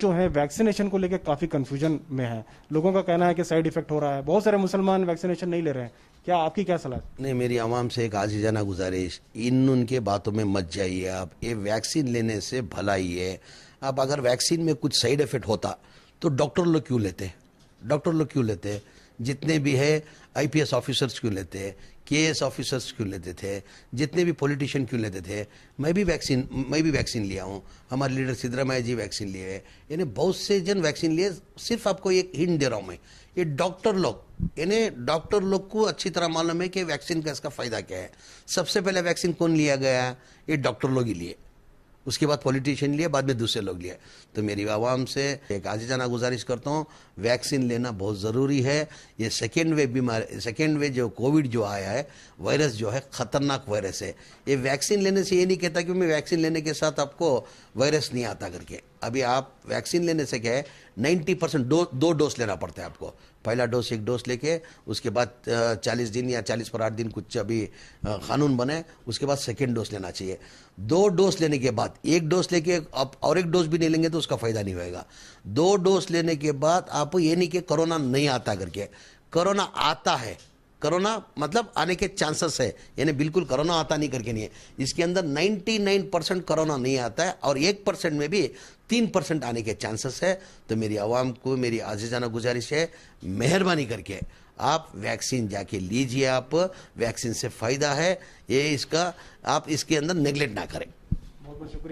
जो है वैक्सीनेशन को लेकर काफी कंफ्यूजन में है। लोगों का कहना है कि साइड इफेक्ट हो रहा है, बहुत सारे मुसलमान वैक्सीनेशन नहीं ले रहे हैं। क्या आपकी क्या सलाह है? नहीं, मेरी आवाम से एक आजीजाना गुजारिश, इन उनके बातों में मत जाइए आप। ये वैक्सीन लेने से भला ही है। अब अगर वैक्सीन में कुछ साइड इफेक्ट होता तो डॉक्टर लोग क्यों लेते? डॉक्टर लोग क्यों लेते? जितने भी है आईपीएस ऑफिसर्स क्यों लेते? केएस ऑफिसर्स क्यों लेते थे? जितने भी पॉलिटिशियन क्यों लेते थे? मैं भी वैक्सीन लिया हूँ। हमारे लीडर सिद्धरामैया जी वैक्सीन लिए हैं। यानी बहुत से जन वैक्सीन लिए। सिर्फ आपको एक हिंट दे रहा हूँ मैं, ये डॉक्टर लोग को अच्छी तरह मालूम है कि वैक्सीन का इसका फायदा क्या है। सबसे पहले वैक्सीन कौन लिया गया? ये डॉक्टर लोग ही लिए, उसके बाद पॉलिटिशियन लिए, बाद में दूसरे लोग लिए। तो मेरी आवाम से एक आजीजाना गुजारिश करता हूँ, वैक्सीन लेना बहुत ज़रूरी है। ये सेकेंड वेव जो कोविड जो आया है, वायरस जो है ख़तरनाक वायरस है। ये वैक्सीन लेने से ये नहीं कहता कि मैं वैक्सीन लेने के साथ आपको वायरस नहीं आता करके। अभी आप वैक्सीन लेने से क्या है, 90% दो डोज लेना पड़ता है आपको। पहला डोज एक डोज लेके, उसके बाद 40 दिन या 40 पर 8 दिन कुछ अभी कानून बने, उसके बाद सेकेंड डोज लेना चाहिए। 2 डोज लेने के बाद, एक डोज लेके आप और एक डोज भी नहीं लेंगे तो उसका फायदा नहीं होगा। 2 डोज लेने के बाद आप ये नहीं कि कोरोना नहीं आता करके, कोरोना आता है। कोरोना मतलब आने के चांसेस है, यानी बिल्कुल कोरोना आता नहीं करके नहीं है। इसके अंदर 99% कोरोना नहीं आता है और 1% में भी 3% आने के चांसेस है। तो मेरी आवाम को मेरी आजीजाना गुजारिश है, मेहरबानी करके आप वैक्सीन जाके लीजिए। आप वैक्सीन से फ़ायदा है, ये इसका आप इसके अंदर नेगलेक्ट ना करें। बहुत बहुत शुक्रिया।